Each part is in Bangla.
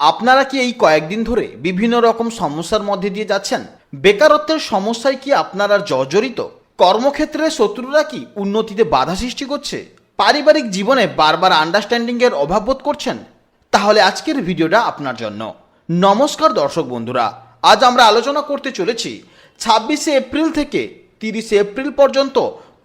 আপনারা কি এই কয়েকদিন ধরে বিভিন্ন রকম সমস্যার মধ্যে দিয়ে যাচ্ছেন? বেকারত্বের সমস্যায় কি আপনারা জর্জরিত? কর্মক্ষেত্রে শত্রুরা কি উন্নতিতে বাধা সৃষ্টি করছে? পারিবারিক জীবনে বারবার আন্ডারস্ট্যান্ডিং এর অভাব বোধ করছেন? তাহলে আজকের ভিডিওটা আপনার জন্য। নমস্কার দর্শক বন্ধুরা, আজ আমরা আলোচনা করতে চলেছি 26শে এপ্রিল থেকে 30শে এপ্রিল পর্যন্ত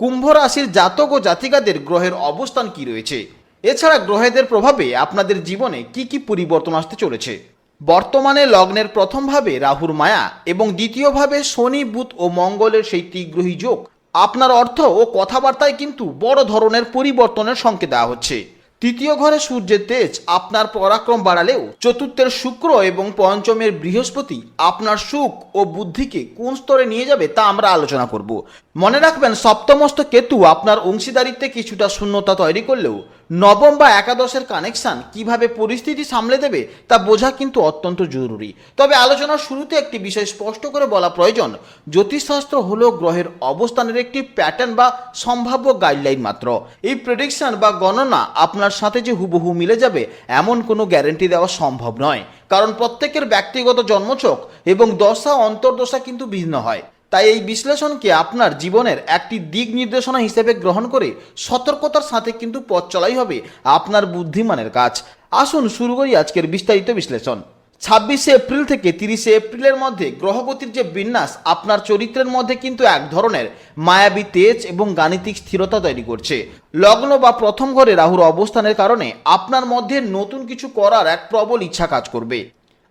কুম্ভ রাশির জাতক ও জাতিকাদের গ্রহের অবস্থান কি রয়েছে, এছাড়া গ্রহেদের প্রভাবে আপনাদের জীবনে কি কি পরিবর্তন আসতে চলেছে। বর্তমানে লগ্নের প্রথম ভাবে রাহুর মায়া এবং দ্বিতীয় ভাবে শনি বুধ ও মঙ্গলের সেই ত্রিগ্রহী যোগ আপনার অর্থ ও কথাবার্তায় কিন্তু বড় ধরনের পরিবর্তনের সংকেত দেওয়া হচ্ছে। তৃতীয় ঘরে সূর্যের তেজ আপনার পরাক্রম বাড়ালেও চতুর্থের শুক্র এবং পঞ্চমের বৃহস্পতি আপনার সুখ ও বুদ্ধিকে কোন স্তরে নিয়ে যাবে তা আমরা আলোচনা করব। মনে রাখবেন, সপ্তমস্ত কেতু আপনার অংশীদারিত্বে কিছুটা শূন্যতা তৈরি করলেও নবম বা একাদশের কানেকশন কিভাবে পরিস্থিতি সামলে দেবে তা বোঝা কিন্তু অত্যন্ত জরুরি। তবে আলোচনার শুরুতে একটি বিষয় স্পষ্ট করে বলা প্রয়োজন, জ্যোতিষশাস্ত্র হলো গ্রহের অবস্থানের একটি প্যাটার্ন বা সম্ভাব্য গাইডলাইন মাত্র। এই প্রেডিকশন বা গণনা আপনার সাথে যে হুবহু মিলে যাবে এমন কোনো গ্যারান্টি দেওয়া সম্ভব নয়, কারণ প্রত্যেকের ব্যক্তিগত জন্মছক এবং দশা অন্তর্দশা কিন্তু ভিন্ন হয়। তাই এই বিশ্লেষণকে আপনার জীবনের একটি দিক নির্দেশনা হিসেবে গ্রহণ করে সতর্কতার সাথে কিন্তু পথ চলাই হবে আপনার বুদ্ধিমানের কাজ। আসুন শুরু করি আজকের বিস্তারিত বিশ্লেষণ। 26শে এপ্রিল থেকে 30শে এপ্রিলের মধ্যে গ্রহগতির যে বিন্যাস আপনার চরিত্রের মধ্যে কিন্তু এক ধরনের মায়াবী তেজ এবং গাণিতিক স্থিরতা তৈরি করছে। লগ্ন বা প্রথম ঘরে রাহুর অবস্থানের কারণে আপনার মধ্যে নতুন কিছু করার এক প্রবল ইচ্ছা কাজ করবে।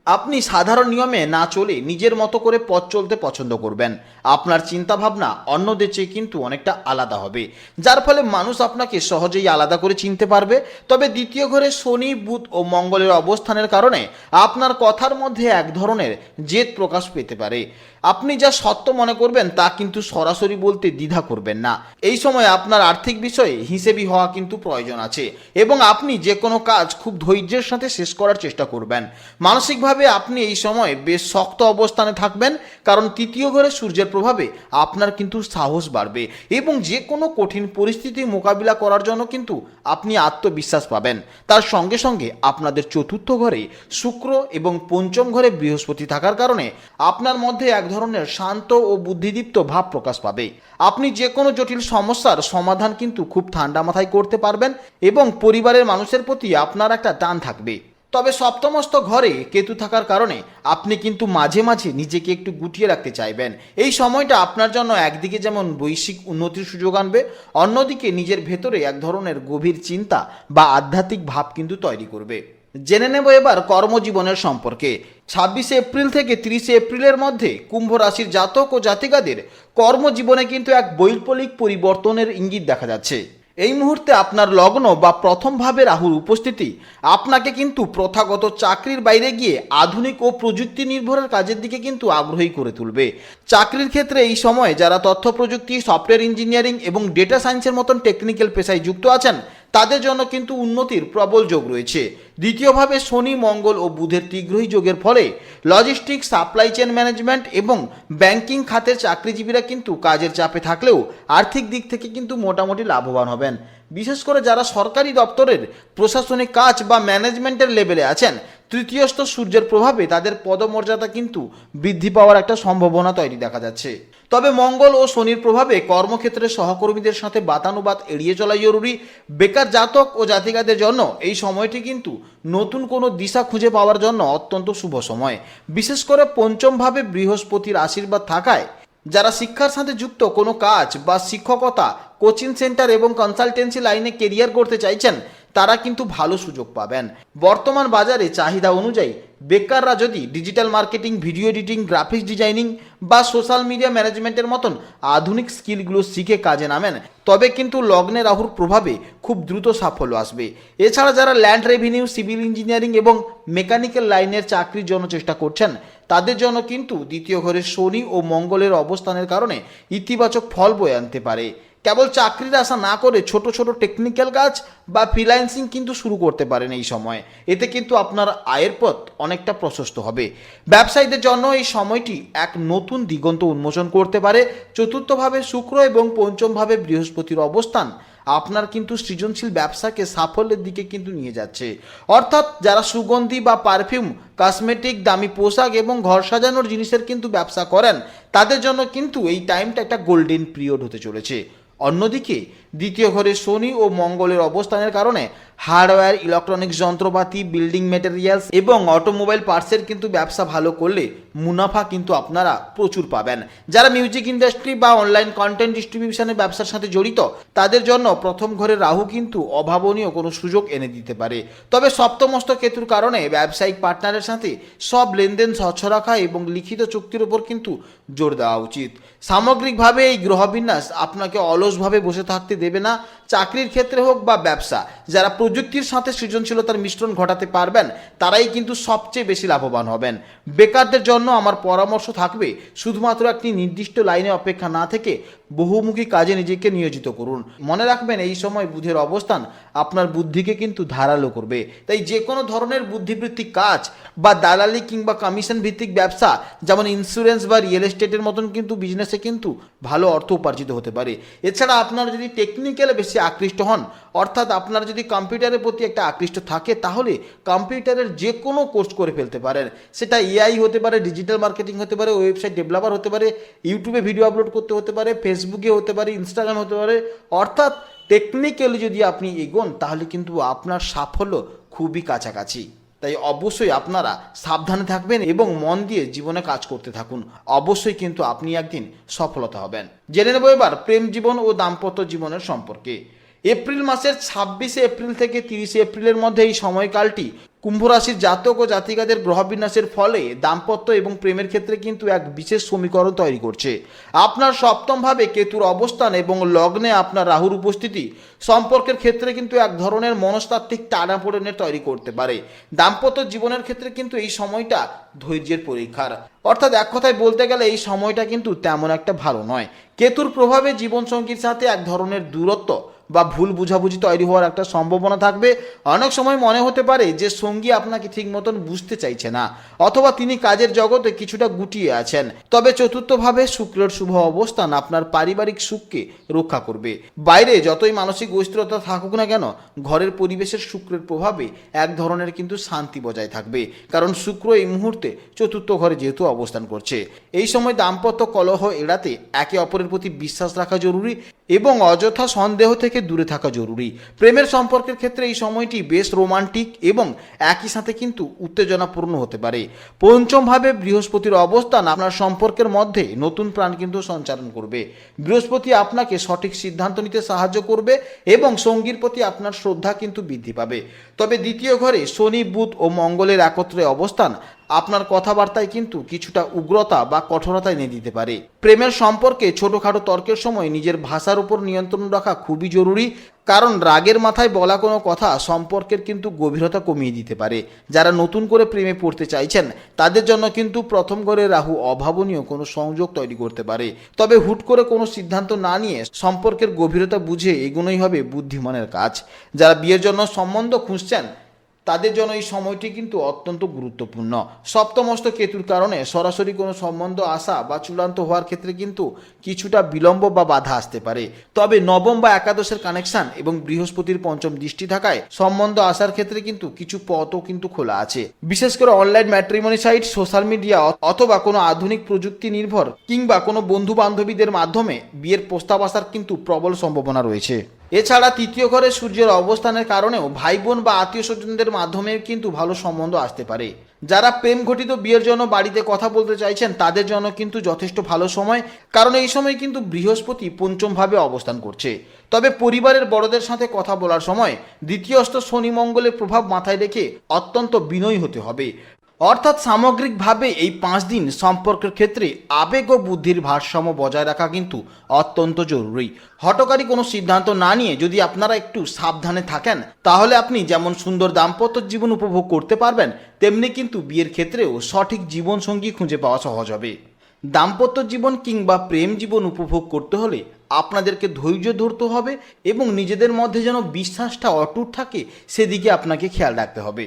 আপনি সাধারণ নিয়মে না চলে নিজের মতো করে পথ চলতে পছন্দ করবেন। আপনার চিন্তাভাবনা অন্যদের চেয়ে কিন্তু অনেকটা আলাদা হবে, যার ফলে মানুষ আপনাকে সহজেই আলাদা করে চিনতে পারবে। তবে দ্বিতীয় ঘরে শনি বুধ ও মঙ্গলের অবস্থানের কারণে আপনার কথার মধ্যে এক ধরনের জেদ প্রকাশ পেতে পারে। আপনি যা সত্য মনে করবেন তা কিন্তু সরাসরি বলতে দ্বিধা করবেন না। এই সময় আপনার আর্থিক বিষয়ে হিসেবি হওয়া কিন্তু প্রয়োজন আছে এবং আপনি যে কোনো কাজ খুব ধৈর্যের সাথে শেষ করার চেষ্টা করবেন। মানসিকভাবে আপনি এই সময় বেশ শক্ত অবস্থানে থাকবেন, কারণ তৃতীয় ঘরে সূর্যের প্রভাবে আপনার কিন্তু সাহস বাড়বে এবং যে কোনো কঠিন পরিস্থিতি মোকাবিলা করার জন্য কিন্তু আপনি আত্মবিশ্বাস পাবেন। তার সঙ্গে সঙ্গে আপনাদের চতুর্থ ঘরে শুক্র এবং পঞ্চম ঘরে বৃহস্পতি থাকার কারণে আপনার মধ্যে এক ধরনের শান্ত ও বুদ্ধিদীপ্ত ভাব প্রকাশ পাবে। আপনি যে কোনো জটিল সমস্যার সমাধান কিন্তু খুব ঠান্ডা মাথায় করতে পারবেন এবং পরিবারের মানুষের প্রতি আপনার একটা টান থাকবে। তবে সপ্তমস্ত ঘরে কেতু থাকার কারণে আপনি কিন্তু মাঝে মাঝে নিজেকে একটু গুটিয়ে রাখতে চাইবেন। এই সময়টা আপনার জন্য একদিকে যেমন বৈশ্বিক উন্নতির সুযোগ আনবে, অন্যদিকে নিজের ভেতরে এক ধরনের গভীর চিন্তা বা আধ্যাত্মিক ভাব কিন্তু তৈরি করবে। জেনে নেব এবার কর্মজীবনের সম্পর্কে। 26শে এপ্রিল থেকে 30শে এপ্রিলের মধ্যে কুম্ভ রাশির জাতক ও জাতিকাদের কর্মজীবনে কিন্তু এক বৈপ্লবিক পরিবর্তনের ইঙ্গিত দেখা যাচ্ছে। এই মুহূর্তে আপনার লগ্ন বা প্রথম ভাবে রাহুর উপস্থিতি আপনাকে কিন্তু প্রথাগত চাকরির বাইরে গিয়ে আধুনিক ও প্রযুক্তি নির্ভরের কাজের দিকে কিন্তু আগ্রহী করে তুলবে। চাকরির ক্ষেত্রে এই সময় যারা তথ্য প্রযুক্তি, সফটওয়্যার ইঞ্জিনিয়ারিং এবং ডেটা সায়েন্সের মতন টেকনিক্যাল পেশায় যুক্ত আছেন তাদের জন্য কিন্তু উন্নতির প্রবল যোগ রয়েছে। দ্বিতীয়ভাবে শনি মঙ্গল ও বুধের ত্রিগ্রহী যোগের ফলে লজিস্টিক্স, সাপ্লাই চেন ম্যানেজমেন্ট এবং ব্যাংকিং খাতের চাকরিজীবীরা কিন্তু কাজের চাপে থাকলেও আর্থিক দিক থেকে কিন্তু মোটামুটি লাভবান হবেন। বিশেষ করে যারা সরকারি দপ্তরের প্রশাসনিক কাজ বা ম্যানেজমেন্টের লেভেলে আছেন, তৃতীয়স্থ সূর্যের প্রভাবে তাদের পদমর্যাদা কিন্তু বৃদ্ধি পাওয়ার একটা সম্ভাবনা তৈরি দেখা যাচ্ছে। তবে মঙ্গল ও শনির প্রভাবে কর্মক্ষেত্রে সহকর্মীদের সাথে বাতানুবাদ এড়িয়ে চলা জরুরি। বেকার জাতক ও জাতিকাদের জন্য এই সময়টি কিন্তু নতুন কোনো দিশা খুঁজে পাওয়ার জন্য অত্যন্ত শুভ সময়। বিশেষ করে পঞ্চমভাবে বৃহস্পতির আশীর্বাদ থাকায় যারা শিক্ষার সাথে যুক্ত কোনো কাজ বা শিক্ষকতা, কোচিং সেন্টার এবং কনসালটেন্সি লাইনে কেরিয়ার করতে চাইছেন তারা কিন্তু ভালো সুযোগ পাবেন। বর্তমান বাজারে চাহিদা অনুযায়ী বেকাররা যদি digital marketing, video editing, graphics designing বা সোশ্যাল মিডিয়া ম্যানেজমেন্টের মতন আধুনিক স্কিলগুলো শিখে কাজে নামেন তবে কিন্তু লগ্নে রাহুর প্রভাবে খুব দ্রুত সাফল্য আসবে। এছাড়া যারা ল্যান্ড রেভিনিউ, সিভিল ইঞ্জিনিয়ারিং এবং মেকানিক্যাল লাইনের চাকরির জন্য চেষ্টা করছেন তাদের জন্য কিন্তু দ্বিতীয় ঘরে শনি ও মঙ্গলের অবস্থানের কারণে ইতিবাচক ফল বয়ে আনতে পারে। কেবল চাকরির আশা না করে ছোট ছোট টেকনিক্যাল কাজ বা ফ্রিল্যান্সিং কিন্তু শুরু করতে পারেন এই সময়। এতে কিন্তু আপনার আয়ের পথ অনেকটা প্রশস্ত হবে। ব্যবসায়ীদের জন্য এই সময়টি এক নতুন দিগন্ত উন্মোচন করতে পারে। চতুর্থভাবে শুক্র এবং পঞ্চমভাবে বৃহস্পতির অবস্থান আপনার কিন্তু সৃজনশীল ব্যবসাকে সাফল্যের দিকে কিন্তু নিয়ে যাচ্ছে। অর্থাৎ যারা সুগন্ধি বা পারফিউম, কসমেটিক, দামি পোশাক এবং ঘর সাজানোর জিনিসের কিন্তু ব্যবসা করেন, তাদের জন্য কিন্তু এই টাইমটা একটা গোল্ডেন পিরিয়ড হতে চলেছে। অন্যদিকে দ্বিতীয় ঘরে শনি ও মঙ্গলের অবস্থানের কারণে হার্ডওয়্যার, ইলেকট্রনিক্স যন্ত্রপাতি, বিল্ডিং ম্যাটেরিয়ালস এবং অটোমোবাইল পার্টসের কিন্তু ব্যবসা ভালো করলে মুনাফা কিন্তু আপনারা প্রচুর পাবেন। যারা মিউজিক ইন্ডাস্ট্রি বা অনলাইন কন্টেন্ট ডিস্ট্রিবিউশনের ব্যবসার সাথে জড়িত, তাদের জন্য প্রথম ঘরে রাহু কিন্তু অভাবনীয় কোনো সুযোগ এনে দিতে পারে। তবে সপ্তমস্ত কেতুর কারণে ব্যবসায়িক পার্টনারের সাথে সব লেনদেন স্বচ্ছ রাখা এবং লিখিত চুক্তির উপর কিন্তু জোর দেওয়া উচিত। সামগ্রিকভাবে এই গ্রহবিন্যাস আপনাকে অলসভাবে বসে থাকতে দেবে না। চাকরির ক্ষেত্রে হোক বা ব্যবসা, যারা প্রযুক্তির সাথে সৃজনশীলতার মিশ্রণ ঘটাতে পারবেন তারাই কিন্তু সবচেয়ে বেশি লাভবান হবেন। বেকারদের জন্য আমার পরামর্শ থাকবে, শুধুমাত্র একটি নির্দিষ্ট লাইনে অপেক্ষা না থেকে বহুমুখী কাজে নিজেকে নিয়োজিত করুন। মনে রাখবেন, এই সময় বুধের অবস্থান আপনার বুদ্ধিকে কিন্তু ধারালো করবে। তাই যে কোনো ধরনের বুদ্ধিবৃত্তিক কাজ বা দালালি কিংবা কমিশন ভিত্তিক ব্যবসা, যেমন ইন্স্যুরেন্স বা রিয়েল এস্টেটের মতন কিন্তু বিজনেসে কিন্তু ভালো অর্থ উপার্জিত হতে পারে। এছাড়া আপনারা যদি টেকনিক্যালে বেশি আকৃষ্ট হন, অর্থাৎ আপনার যদি কম্পিউটারের প্রতি একটা আকৃষ্ট থাকে, তাহলে কম্পিউটারের যে কোনো কোর্স করে ফেলতে পারেন। সেটা এআই হতে পারে, ডিজিটাল মার্কেটিং হতে পারে, ওয়েবসাইট ডেভেলপার হতে পারে, ইউটিউবে ভিডিও আপলোড করতে হতে পারে, ফেসবুকে হতে পারে, ইনস্টাগ্রাম হতে পারে। অর্থাৎ টেকনিক্যালি যদি আপনি এগোন, তাহলে কিন্তু আপনার সাফল্য খুবই কাছাকাছি। তাই অবশ্যই আপনারা সাবধানে থাকবেন এবং মন দিয়ে জীবনে কাজ করতে থাকুন। অবশ্যই কিন্তু আপনি একদিন সফলতা হবেন। জেনে নেব এবার প্রেম জীবন ও দাম্পত্য জীবনের সম্পর্কে। এপ্রিল মাসের 26শে এপ্রিল থেকে 30শে এপ্রিলের মধ্যে এই সময়কালটি কুম্ভ রাশির জাতক ও জাতিকাদের গ্রহবিন্যাসের ফলে দাম্পত্য এবং প্রেমের ক্ষেত্রে কিন্তু এক বিশেষ সমীকরণ তৈরি করছে। আপনার সপ্তমভাবে কেতুর অবস্থান এবং লগ্নে আপনার রাহুর উপস্থিতি সম্পর্কের ক্ষেত্রে কিন্তু এক ধরনের মনস্তাত্ত্বিক টানাপোড়েনের তৈরি করতে পারে। দাম্পত্য জীবনের ক্ষেত্রে কিন্তু এই সময়টা ধৈর্যের পরীক্ষার। অর্থাৎ এক কথায় বলতে গেলে এই সময়টা কিন্তু তেমন একটা ভালো নয়। কেতুর প্রভাবে জীবনসঙ্গীর সাথে এক ধরনের দূরত্ব বা ভুল বুঝাবুঝি তৈরি হওয়ার একটা সম্ভাবনা থাকবে। অনেক সময় মনে হতে পারে যে সঙ্গী আপনাকে ঠিক মতন বুঝতে চাইছে না, অথবা তিনি কাজের জগতে কিছুটা গুটিয়ে আছেন। তবে চতুর্থভাবে শুক্রের শুভ অবস্থান আপনার পারিবারিক সুখকে রক্ষা করবে। বাইরে যতই মানসিক অস্থিরতা থাকুক না কেন, ঘরের পরিবেশের শুক্রের প্রভাবে এক ধরনের কিন্তু শান্তি বজায় থাকবে, কারণ শুক্র এই মুহূর্তে চতুর্থ ঘরে যেহেতু অবস্থান করছে। এই সময় দাম্পত্য কলহ এড়াতে একে অপরের প্রতি বিশ্বাস রাখা জরুরি এবং অযথা সন্দেহ থেকে দূরে থাকা জরুরি। প্রেমের সম্পর্কের ক্ষেত্রে এই সময়টি বেশ রোমান্টিক এবং একই সাথে কিন্তু উত্তেজনাপূর্ণ হতে পারে। পঞ্চমভাবে বৃহস্পতির অবস্থান আপনার সম্পর্কের মধ্যে নতুন প্রাণ কিন্তু সঞ্চারণ করবে। বৃহস্পতি আপনাকে সঠিক সিদ্ধান্ত নিতে সাহায্য করবে এবং সঙ্গীর প্রতি আপনার শ্রদ্ধা কিন্তু বৃদ্ধি পাবে। তবে দ্বিতীয় ঘরে শনি, বুধ ও মঙ্গলের একত্রে অবস্থান আপনার কথাবার্তায় কিন্তু কিছুটা উগ্রতা বা কঠোরতা এনে দিতে পারে। প্রেমের সম্পর্কে ছোটখাটো তর্কের সময় নিজের ভাষার উপর নিয়ন্ত্রণ রাখা খুবই জরুরি, কারণ রাগের মাথায় বলা কোনো কথা সম্পর্কের কিন্তু গভীরতা কমিয়ে দিতে পারে। যারা নতুন করে প্রেমে পড়তে চাইছেন, তাদের জন্য কিন্তু প্রথম ঘরে রাহু অভাবনীয় কোনো সংযোগ তৈরি করতে পারে। তবে হুট করে কোনো সিদ্ধান্ত না নিয়ে সম্পর্কের গভীরতা বুঝে এগোনোই হবে বুদ্ধিমানের কাজ। যারা বিয়ের জন্য সম্বন্ধ খুঁজছেন, তাদের জন্য এই সময়টি কিন্তু অত্যন্ত গুরুত্বপূর্ণ। সপ্তমস্ত কেতুর কারণে সরাসরি কোনো সম্বন্ধ আসা বা চূড়ান্ত হওয়ার ক্ষেত্রে কিন্তু কিছুটা বিলম্ব বা বাধা আসতে পারে। তবে নবম বা একাদশের কানেকশন এবং বৃহস্পতির পঞ্চম দৃষ্টি থাকায় সম্বন্ধ আসার ক্ষেত্রে কিন্তু কিছু পথও কিন্তু খোলা আছে। বিশেষ করে online matrimony site, social media অথবা কোনো আধুনিক প্রযুক্তি নির্ভর কিংবা কোনো বন্ধু বান্ধবীদের মাধ্যমে বিয়ের প্রস্তাব আসার কিন্তু প্রবল সম্ভাবনা রয়েছে। এছাড়া তৃতীয় ঘরে সূর্যের অবস্থানের কারণেও ভাই বোন বা আত্মীয় স্বজনদের মাধ্যমে কিন্তু ভালো সম্বন্ধ আসতে পারে। যারা প্রেম ঘটিত বিয়ের জন্য বাড়িতে কথা বলতে চাইছেন, তাদের জন্য কিন্তু যথেষ্ট ভালো সময়, কারণ এই সময় কিন্তু বৃহস্পতি পঞ্চমভাবে অবস্থান করছে। তবে পরিবারের বড়দের সাথে কথা বলার সময় দ্বিতীয়স্থ শনি মঙ্গলের প্রভাব মাথায় রেখে অত্যন্ত বিনয়ী হতে হবে। অর্থাৎ সামগ্রিকভাবে এই 5 দিন সম্পর্কের ক্ষেত্রে আবেগ ও বুদ্ধির ভারসাম্য বজায় রাখা কিন্তু অত্যন্ত জরুরি। হঠকারী কোনো সিদ্ধান্ত না নিয়ে যদি আপনারা একটু সাবধানে থাকেন, তাহলে আপনি যেমন সুন্দর দাম্পত্য জীবন উপভোগ করতে পারবেন, তেমনি কিন্তু বিয়ের ক্ষেত্রেও সঠিক জীবনসঙ্গী খুঁজে পাওয়া সহজ হবে। দাম্পত্য জীবন কিংবা প্রেম জীবন উপভোগ করতে হলে আপনাদেরকে ধৈর্য ধরতে হবে এবং নিজেদের মধ্যে যেন বিশ্বাসটা অটুট থাকে, সেদিকে আপনাকে খেয়াল রাখতে হবে।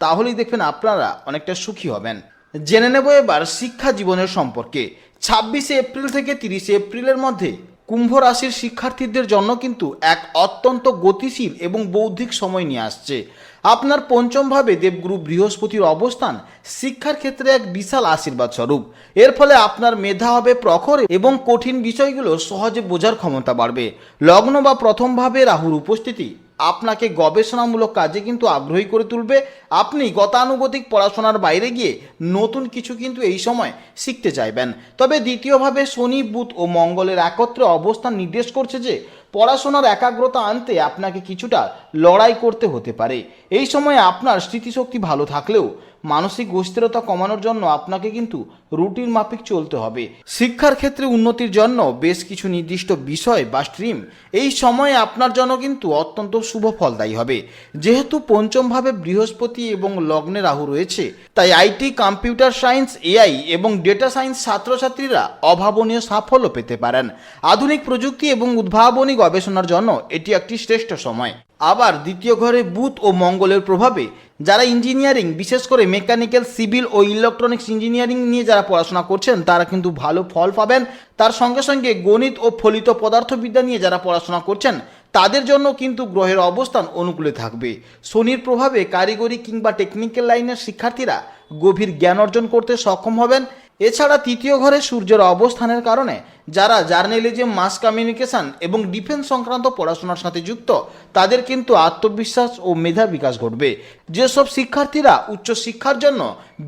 তাহলেই দেখবেন আপনারা অনেকটা সুখী হবেন। জেনে নেব এবার শিক্ষা জীবনের সম্পর্কে। 26শে এপ্রিল থেকে 30শে এপ্রিলের মধ্যে কুম্ভ রাশির শিক্ষার্থীদের জন্য কিন্তু এক অত্যন্ত গতিশীল এবং বৌদ্ধিক সময় নিয়ে আসছে। আপনার পঞ্চম ভাবে দেবগুরু বৃহস্পতির অবস্থান শিক্ষার ক্ষেত্রে এক বিশাল আশীর্বাদ স্বরূপ। এর ফলে আপনার মেধা হবে প্রখর এবং কঠিন বিষয়গুলো সহজে বোঝার ক্ষমতা বাড়বে। লগ্ন বা প্রথম ভাবে রাহুর উপস্থিতি আপনাকে গবেষণামূলক কাজে কিন্তু আগ্রহী করে তুলবে। আপনি গতানুগতিক পড়াশোনার বাইরে গিয়ে নতুন কিছু কিন্তু এই সময় শিখতে চাইবেন। তবে দ্বিতীয়ভাবে শনি, বুধ ও মঙ্গলের একত্রে অবস্থান নির্দেশ করছে যে পড়াশোনার একাগ্রতা আনতে আপনাকে কিছুটা লড়াই করতে হতে পারে। এই সময় আপনার স্মৃতিশক্তি ভালো থাকলেও মানসিক অস্থিরতা কমানোর জন্য আপনাকে কিন্তু রুটিন মাফিক চলতে হবে। শিক্ষার ক্ষেত্রে উন্নতির জন্য বেশ কিছু নির্দিষ্ট বিষয় বা স্ট্রিম এই সময়ে আপনার জন্য কিন্তু অত্যন্ত শুভ ফলদায়ী হবে। যেহেতু পঞ্চম ভাবে বৃহস্পতি এবং লগ্নে রাহু রয়েছে, তাই আইটি, কম্পিউটার সায়েন্স, এআই এবং ডেটা সায়েন্স ছাত্রছাত্রীরা অভাবনীয় সাফল্য পেতে পারেন। আধুনিক প্রযুক্তি এবং উদ্ভাবনী গবেষণার জন্য এটি একটি শ্রেষ্ঠ সময়। আবার দ্বিতীয় ঘরে বুধ ও মঙ্গলের প্রভাবে যারা ইঞ্জিনিয়ারিং, বিশেষ করে মেকানিক্যাল, সিভিল ও ইলেকট্রনিক্স ইঞ্জিনিয়ারিং নিয়ে যারা পড়াশোনা করছেন তারা কিন্তু ভালো ফল পাবেন। তার সঙ্গে সঙ্গে গণিত ও ফলিত পদার্থবিদ্যা নিয়ে যারা পড়াশোনা করছেন তাদের জন্য কিন্তু গ্রহের অবস্থান অনুকূলে থাকবে। শনির প্রভাবে কারিগরি কিংবা টেকনিক্যাল লাইনের শিক্ষার্থীরা গভীর জ্ঞান অর্জন করতে সক্ষম হবেন। এছাড়া তৃতীয় ঘরে সূর্যের অবস্থানের কারণে যারা জার্নালিজম, মাস কমিউনিকেশন এবং ডিফেন্স সংক্রান্ত পড়াশোনার সাথে যুক্ত তাদের কিন্তু আত্মবিশ্বাস ও মেধার বিকাশ ঘটবে। যেসব শিক্ষার্থীরা উচ্চশিক্ষার জন্য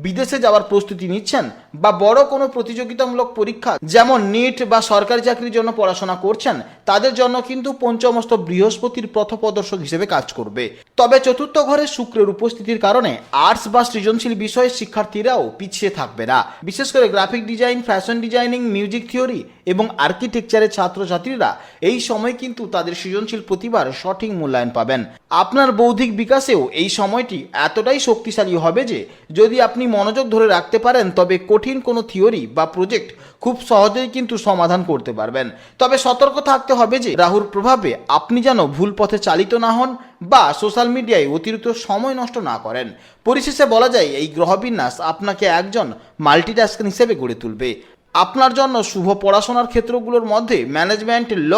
বিদেশে যাওয়ার প্রস্তুতি নিচ্ছেন বা বড় কোনো প্রতিযোগিতামূলক পরীক্ষা যেমন নিট বা সরকারি চাকরির জন্য পড়াশোনা করছেন তাদের জন্য কিন্তু পঞ্চমস্ত বৃহস্পতির পথপ্রদর্শক হিসেবে কাজ করবে। তবে চতুর্থ ঘরে শুক্রের উপস্থিতির কারণে আর্টস বা সৃজনশীল বিষয়ের শিক্ষার্থীরাও পিছিয়ে থাকবে না। বিশেষ করে graphic design, fashion designing, music theory এবং আর্কিটেকচারের ছাত্রছাত্রীরা এই সময় কিন্তু তাদের সৃজনশীল প্রতিভার সঠিক মূল্যায়ন পাবেন। আপনার বৌদ্ধিক বিকাশেও এই সময়টি এতটাই শক্তিশালী হবে যে যদি আপনি মনোযোগ ধরে রাখতে পারেন তবে কঠিন কোনো থিওরি বা প্রজেক্ট খুব সহজেই কিন্তু সমাধান করতে পারবেন। তবে সতর্ক থাকতে হবে যে রাহুর প্রভাবে আপনি যেন ভুল পথে চালিত না হন বা সোশ্যাল মিডিয়ায় অতিরিক্ত সময় নষ্ট না করেন। পরিশেষে বলা যায় এই গ্রহবিন্যাস আপনাকে একজন মাল্টিটাস্কার হিসেবে গড়ে তুলবে। আপনার জন্য শুভ পড়াশোনার ক্ষেত্রগুলোর মধ্যে ম্যানেজমেন্ট, ল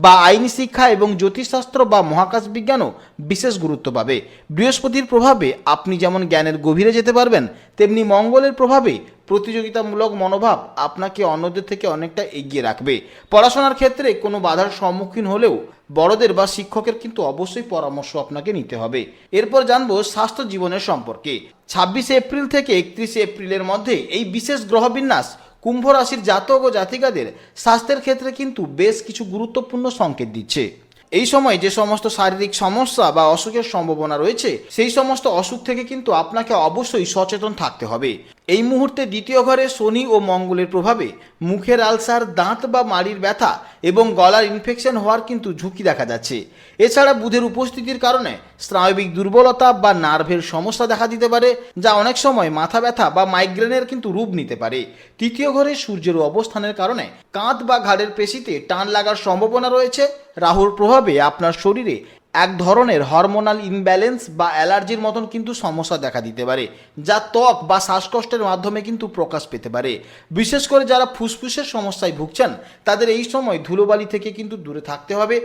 বা আইনি শিক্ষা এবং জ্যোতিষশাস্ত্র বা মহাকাশ বিজ্ঞানও বিশেষ গুরুত্ব পাবে। বৃহস্পতির প্রভাবে আপনি যেমন জ্ঞানের গভীরে যেতে পারবেন, তেমনি মঙ্গলের প্রভাবে প্রতিযোগিতামূলক মনোভাব আপনাকে অন্যদের থেকে অনেকটা এগিয়ে রাখবে। পড়াশোনার ক্ষেত্রে কোনো বাধার সম্মুখীন হলেও বড়দের বা শিক্ষকের কিন্তু অবশ্যই পরামর্শ আপনাকে নিতে হবে। এরপর জানবো স্বাস্থ্য জীবনের সম্পর্কে। 26 এপ্রিল থেকে 31 এপ্রিলের মধ্যে এই বিশেষ গ্রহবিন্যাস কুম্ভ রাশির জাতক ও জাতিকাদের স্বাস্থ্যের ক্ষেত্রে কিন্তু বেশ কিছু গুরুত্বপূর্ণ সংকেত দিচ্ছে। এই সময় যে সমস্ত শারীরিক সমস্যা বা অসুখের সম্ভাবনা রয়েছে সেই সমস্ত অসুখ থেকে কিন্তু আপনাকে অবশ্যই সচেতন থাকতে হবে। এই মুহূর্তে দ্বিতীয় ঘরে শনি ও মঙ্গলের প্রভাবে মুখের আলসার, দাঁত বা মাড়ির ব্যথা এবং গলার ইনফেকশন হওয়ার কিন্তু ঝুঁকি দেখা যাচ্ছে। এছাড়া বুধের উপস্থিতির কারণে স্নায়বিক দুর্বলতা বা নার্ভের সমস্যা দেখা দিতে পারে, যা অনেক সময় মাথা ব্যথা বা মাইগ্রেনের কিন্তু রূপ নিতে পারে। তৃতীয় ঘরে সূর্যের অবস্থানের কারণে কাঁধ বা ঘাড়ের পেশিতে টান লাগার সম্ভাবনা রয়েছে। রাহুর প্রভাবে আপনার শরীরে এক ধরনের হরমোনাল ইমব্যালেন্স বা অ্যালার্জির মতন কিন্তু সমস্যা দেখা দিতে পারে, যা ত্বক বা শ্বাসকষ্টের মাধ্যমে কিন্তু প্রকাশ পেতে পারে। বিশেষ করে যারা ফুসফুসের সমস্যায় ভুগছেন তাদের এই সময় ধুলোবালি থেকে কিন্তু দূরে থাকতে হবে।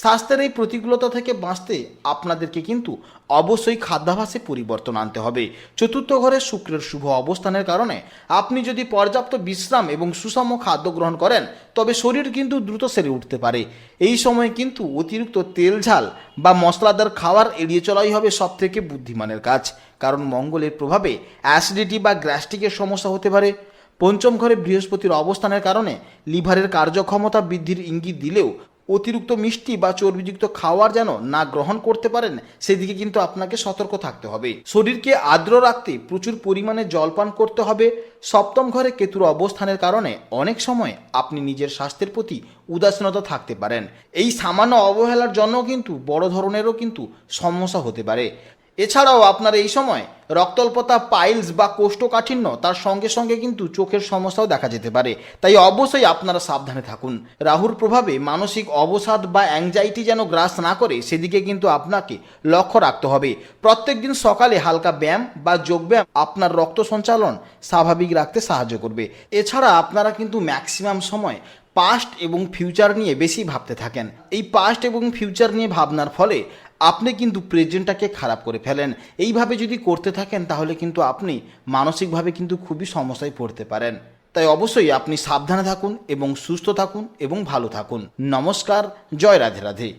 স্বাস্থ্যের এই প্রতিকূলতা থেকে বাঁচতে আপনাদেরকে কিন্তু অবশ্যই খাদ্যাভ্যাসে পরিবর্তন আনতে হবে। চতুর্থ ঘরে শুক্রের শুভ অবস্থানের কারণে আপনি যদি পর্যাপ্ত বিশ্রাম এবং সুষম খাদ্য গ্রহণ করেন তবে শরীর কিন্তু দ্রুত সেরে উঠতে পারে। এই সময় কিন্তু অতিরিক্ত তেল, ঝাল বা মশলাদার খাবার এড়িয়ে চলাই হবে সব থেকে বুদ্ধিমানের কাজ, কারণ মঙ্গলের প্রভাবে অ্যাসিডিটি বা গ্যাস্ট্রিকের সমস্যা হতে পারে। পঞ্চম ঘরে বৃহস্পতির অবস্থানের কারণে লিভারের কার্যক্ষমতা বৃদ্ধির ইঙ্গিত দিলেও অতিরিক্ত মিষ্টি বা চর্বিযুক্ত খাবার যেন না গ্রহণ করতে পারেন সেদিকে কিন্তু আপনাকে সতর্ক থাকতে হবে। শরীরকে আর্দ্র রাখতে প্রচুর পরিমাণে জল পান করতে হবে। সপ্তম ঘরে কেতুর অবস্থানের কারণে অনেক সময় আপনি নিজের স্বাস্থ্যের প্রতি উদাসীনতা থাকতে পারেন। এই সামান্য অবহেলার জন্য কিন্তু বড় ধরনেরও কিন্তু সমস্যা হতে পারে। এছাড়াও আপনার এই সময় রক্তল্পতা, পাইলস বা কোষ্ঠকাঠিন্য, তার সঙ্গে সঙ্গে কিন্তু চোখের সমস্যাও দেখা যেতে পারে, তাই অবশ্যই আপনারা সাবধানে থাকুন। রাহুর প্রভাবে মানসিক অবসাদ বা অ্যাংজাইটি যেন গ্রাস না করে সেদিকে কিন্তু আপনাকে লক্ষ্য রাখতে হবে। প্রত্যেক দিন সকালে হালকা ব্যায়াম বা যোগব্যায়াম আপনার রক্ত সঞ্চালন স্বাভাবিক রাখতে সাহায্য করবে। এছাড়া আপনারা কিন্তু ম্যাক্সিমাম সময় পাস্ট এবং ফিউচার নিয়ে বেশি ভাবতে থাকেন। এই পাস্ট এবং ফিউচার নিয়ে ভাবনার ফলে আপনি কিন্তু প্রেজেন্টটাকে খারাপ করে ফেলেন। এইভাবে যদি করতে থাকেন তাহলে কিন্তু আপনি মানসিকভাবে কিন্তু খুবই সমস্যায় পড়তে পারেন। তাই অবশ্যই আপনি সাবধানে থাকুন এবং সুস্থ থাকুন এবং ভালো থাকুন। নমস্কার, জয় রাধে রাধে।